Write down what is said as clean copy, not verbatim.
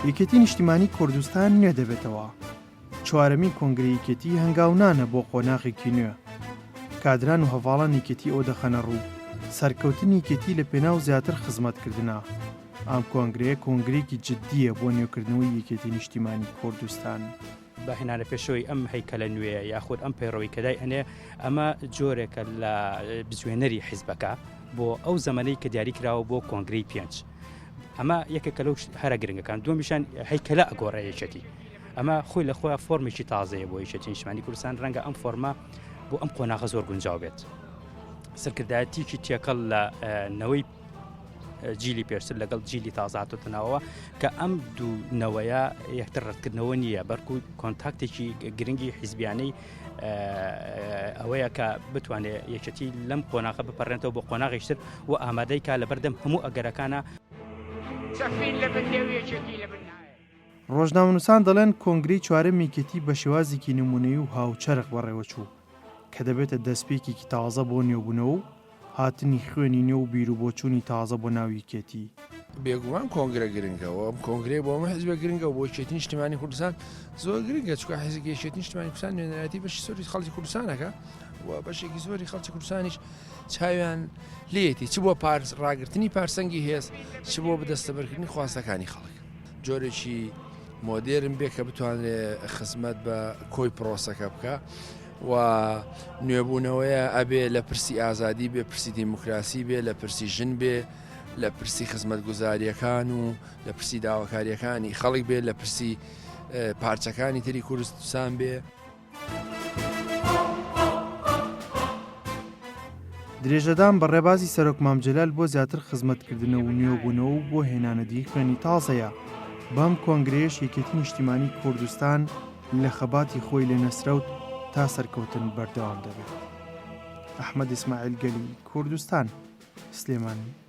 یەکێتی نیشتیمانی کوردستان نوێ دەبێتەوە. چوارەمین کۆنگرە یەکێتی هەنگاونانە بۆ قۆناغێکی نوێ. کادران و هەڤاڵان یەکێتی ئەو دەخەنە ڕوو. سەرکەوتنی یەکێتی لە پێناو زیاتر خزمەتکردنە. ئەم کۆنگرەیە کۆنگرێکی جددیە بۆ نوێکردنەوەی یەکێتی نیشتیمانی کوردستان. بەهێنانە پێشەوەی ئەم هەیکەلە نوێ یاخود ئەم پەیڕەوەی کەدای ئەنێ ئەمە جۆرێکە لە بزوێنەری حیزبەکە بۆ ئەو زەمانەی کە دیاری کراوە بۆ کۆنگرەی 5. ئەمە یەکێکە لەو هەرە گرنگەکان. دووەمیشان هەیکەلە ئەگۆڕە یەکێتی. ئەمە خۆی لە خۆیان فۆرمێکی تازەیە بۆ یەکێتی نیشتیمانی کوردستان. ڕەنگە ئەم فۆرمە بۆ ئەم قۆناغە زۆر گونجاو بێت. سەرکردایەتیکی تێکەڵ لە نەوەی جیلی پێشتر لەگەڵ جیلی تازە هاتوتەنەوە کە ئەم دوو نەوەیە یەکتر ڕەتکردنەوە نییە، بەڵکو کۆنتاکتێکی گرنگی حیزبیانەی ئەوەیە کە بتوانێت یەکێتی لەم قۆناغە بپەڕێنێتەوە بۆ قۆناغیشتر و ئامادەی کا لەبەردەم هەموو ئەگەرەکانە. ڕۆژنامەنووسان دەڵێن کۆنگرەی چوارەم یەکێتی بە شێوازێکی نمونەیی و هاوچەرخ بەڕێوەچوو کە دەبێتە دەستپێکێکی تازە بۆ نێوبوونەوە و هاتنی خوێنی نێو و بیر و بۆچوونی تازە بۆ ناو یەکێتی. بێگومان کۆنگرە گرنگەوە ئەم کۆنگرێ بۆ ئەمە حیزبە گرنگە بۆ یەکێتی نیشتیمانی کوردستان زۆر گرنگە، چونکە حیزبی یەکێتی نیشتیمانی کوردستان نوێنەرەتی بەشی زۆری خەڵکی کوردستانەکە و بەشێکی زۆری خەڵکی کوردستانیش چاویان لێتی، چ بۆ ڕاگررتنی پارسەنگی هێز، چ بۆ بەدەستەبەرکردنی خواستەکانی خەڵک. جۆرێکی مۆدێرن بێ کە بتوانێت خزمەت بە کۆی پرۆسەکە بکە و نوێبوونەوەیە ئەبێ لە پرسی ئازادی بێ، پرسی دیموکراسی بێ، لە پرسی ژن بێ، لە پرسی خزمەت گوزاریەکان و لە پرسی داواکاریەکانی خەڵک بێ، لە پرسی پارچەکانی تری کوردستان بێ. درێژەدان بە ڕێبازی سەرۆک مامجەلال بۆ زیاتر خزمەتکردنەوە و نوێبوونەوە و بۆ هێنانەدی خوێنی تازەیە. بەم کۆنگرەیەش یەکێتی نیشتیمانی کوردستان لە خەباتی خۆی لە نەسرەوت تا سەرکەوتن بەردەوام دەبێت. ئەحمەد ئیسماعیل گەلی، کوردستان، سلێمانی.